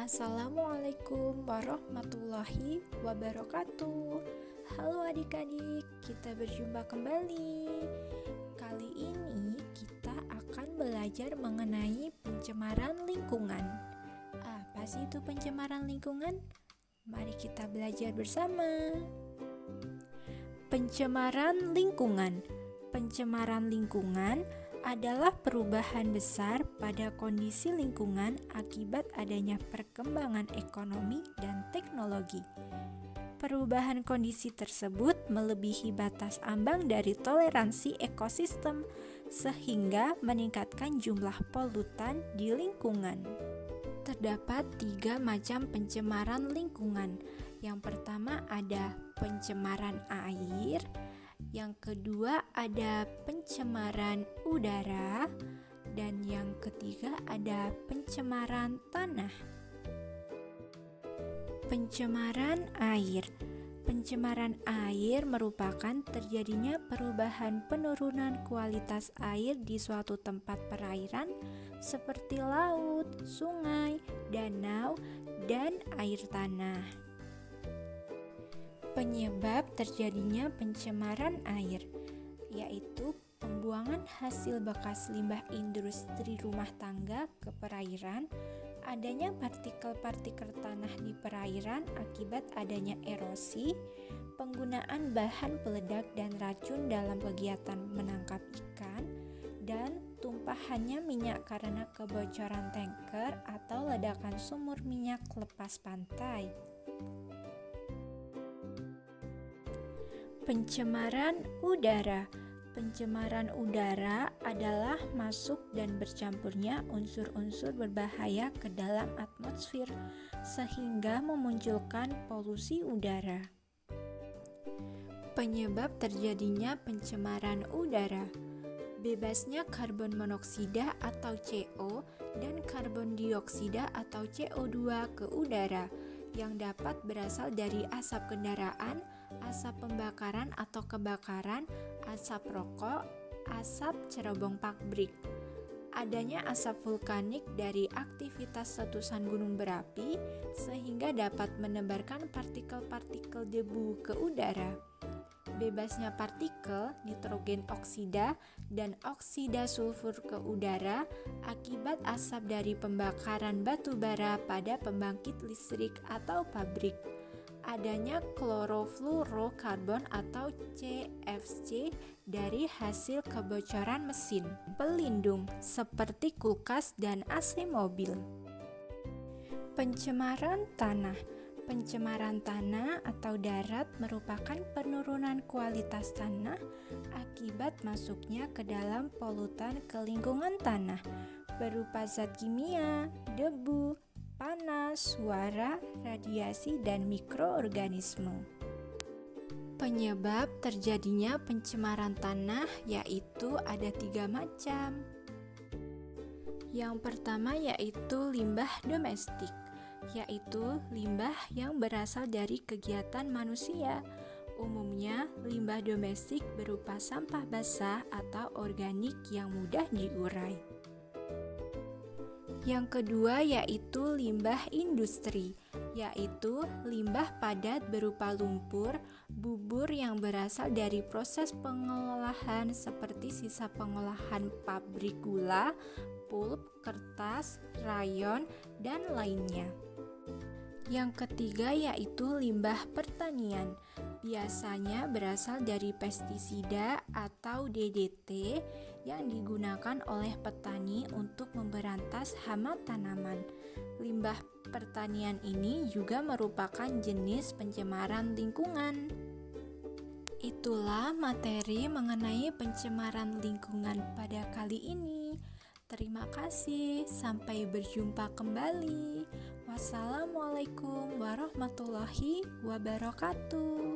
Assalamualaikum warahmatullahi wabarakatuh. Halo adik-adik, kita berjumpa kembali. Kali ini kita akan belajar mengenai pencemaran lingkungan. Apa sih itu pencemaran lingkungan? Mari kita belajar bersama. Pencemaran lingkungan. Pencemaran lingkungan adalah perubahan besar pada kondisi lingkungan akibat adanya perkembangan ekonomi dan teknologi. Perubahan kondisi tersebut melebihi batas ambang dari toleransi ekosistem, sehingga meningkatkan jumlah polutan di lingkungan. Terdapat 3 macam pencemaran lingkungan. Yang pertama ada pencemaran air, yang kedua ada pencemaran udara, dan yang ketiga ada pencemaran tanah. Pencemaran air. Pencemaran air merupakan terjadinya perubahan penurunan kualitas air di suatu tempat perairan seperti laut, sungai, danau, dan air tanah. Penyebab terjadinya pencemaran air yaitu pembuangan hasil bekas limbah industri rumah tangga ke perairan, adanya partikel-partikel tanah di perairan akibat adanya erosi, penggunaan bahan peledak dan racun dalam kegiatan menangkap ikan, dan tumpahannya minyak karena kebocoran tanker atau ledakan sumur minyak lepas pantai. Pencemaran udara. Pencemaran udara adalah masuk dan bercampurnya unsur-unsur berbahaya ke dalam atmosfer sehingga memunculkan polusi udara. Penyebab terjadinya pencemaran udara: bebasnya karbon monoksida atau CO dan karbon dioksida atau CO2 ke udara yang dapat berasal dari asap kendaraan, asap pembakaran atau kebakaran, asap rokok, asap cerobong pabrik. Adanya asap vulkanik dari aktivitas letusan gunung berapi sehingga dapat menebarkan partikel-partikel debu ke udara. Bebasnya partikel nitrogen oksida dan oksida sulfur ke udara akibat asap dari pembakaran batu bara pada pembangkit listrik atau pabrik. Adanya klorofluorokarbon atau CFC dari hasil kebocoran mesin pelindung seperti kulkas dan AC mobil. Pencemaran tanah. Pencemaran tanah atau darat merupakan penurunan kualitas tanah akibat masuknya ke dalam polutan ke lingkungan tanah berupa zat kimia, debu, panas, suara, radiasi, dan mikroorganisme. Penyebab terjadinya pencemaran tanah yaitu ada 3 macam. Yang pertama yaitu limbah domestik, yaitu limbah yang berasal dari kegiatan manusia. Umumnya, limbah domestik berupa sampah basah atau organik yang mudah diurai. Yang kedua yaitu limbah industri, yaitu limbah padat berupa lumpur, bubur yang berasal dari proses pengolahan seperti sisa pengolahan pabrik gula, pulp, kertas, rayon, dan lainnya. Yang ketiga yaitu limbah pertanian, biasanya berasal dari pestisida atau DDT yang digunakan oleh petani untuk memberantas hama tanaman. Limbah pertanian ini juga merupakan jenis pencemaran lingkungan. Itulah materi mengenai pencemaran lingkungan pada kali ini. Terima kasih, sampai berjumpa kembali. Wassalamualaikum warahmatullahi wabarakatuh.